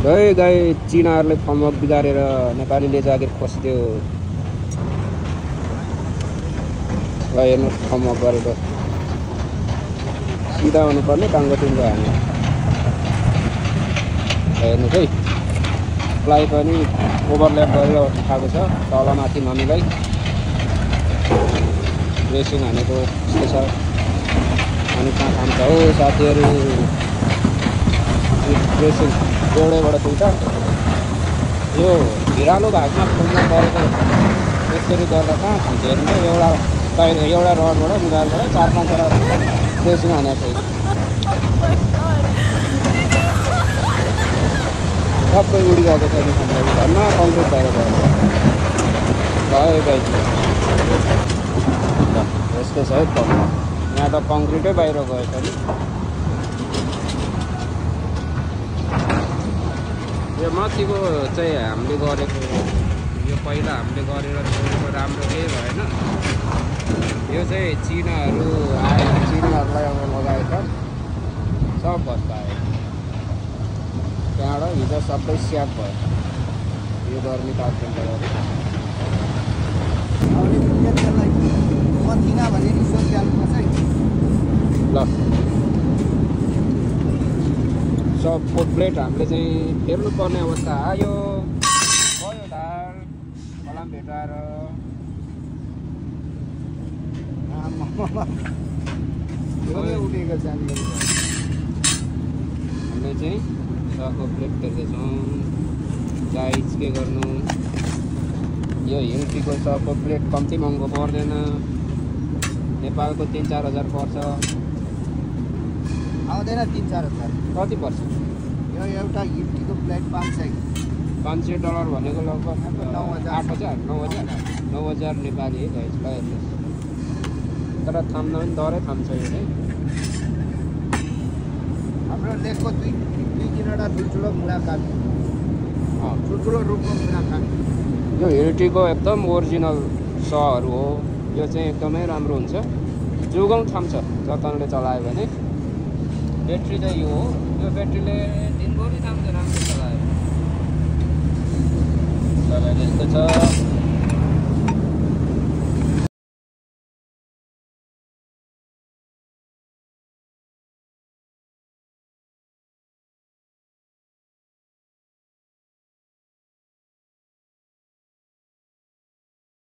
गए गए चिनाहरूले फर्मवर्क बिगारेर नेपालीले जागिर खोज्थ्यो। हेर्नु फर्मवर्क गरेको सिधा हुनुपर्ने टाङ्गो टुङ्गो हान्यो। हेर्नुहोस् है, प्लाइ पनि ओभरल्याप गरेर उठाएको छ तलमाथि नमिलाई। रेसिङ हानेको यस्तो छ। अनि कहाँ काम छ हो साथीहरू, रेसिङ एउटैबाट दुईवटा यो भिरालो भागमा फुल्न परेको यसरी गर्दा कहाँ खान्छ हेर्नु। एउटा रडबाट मोबाइलबाट 4-5 वटा रेसिङ हानेको छ। सबै उडिरहेको छ नि घरमा कङ्क्रिट भएर गयो गाई। यस्तो छ है कलमा, यहाँ त कङ्क्रिटै बाहिर गएछ नि। यो माथिको चाहिँ हामीले गरेको, यो पहिला हामीले गरेर छोडेको राम्रो केही भएन। यो चाहिँ चिनाहरू आएर चिनाहरूलाई अब लगाएछ, सब बस्तायो। त्यहाँबाट हिजो सबै स्याप भयो यो गर्मी तापक्रमले गर्दा। ल सब फोट प्लेट हामीले चाहिँ फेर्नुपर्ने अवस्था आयो। गयो धार फलाम भेटाएर उठेको जाने हामीले चाहिँ सबको प्लेट फेर्दैछौँ। साइज के गर्नु, यो हिलटीको सबको प्लेट कम्ती महँगो पर्दैन, नेपालको 3-4 हजार पर्छ। आउँदैन 3-4 हजार। कति पर्छ यो एउटा हिलटीको प्लेट $500 भनेको लगभग 9,000 नेपाली है गाइस। ल हेर्नुहोस्, तर थाम्न पनि डरै थाम्छ यो चाहिँ। हाम्रो लेकको दुई तिनवटा ठुल्ठुलो मुला खानु, ठुल्ठुलो रुखको मुला खानु। यो हिलटीको एकदम ओरिजिनल सहरू हो। यो चाहिँ एकदमै राम्रो हुन्छ, जोगाउँ थाम्छ जतनले चलायो भने। ब्याट्री चाहिँ यो हो, यो ब्याट्रीले दिनभरि थाम्छ राम्रो चलायो। यस्तो छ।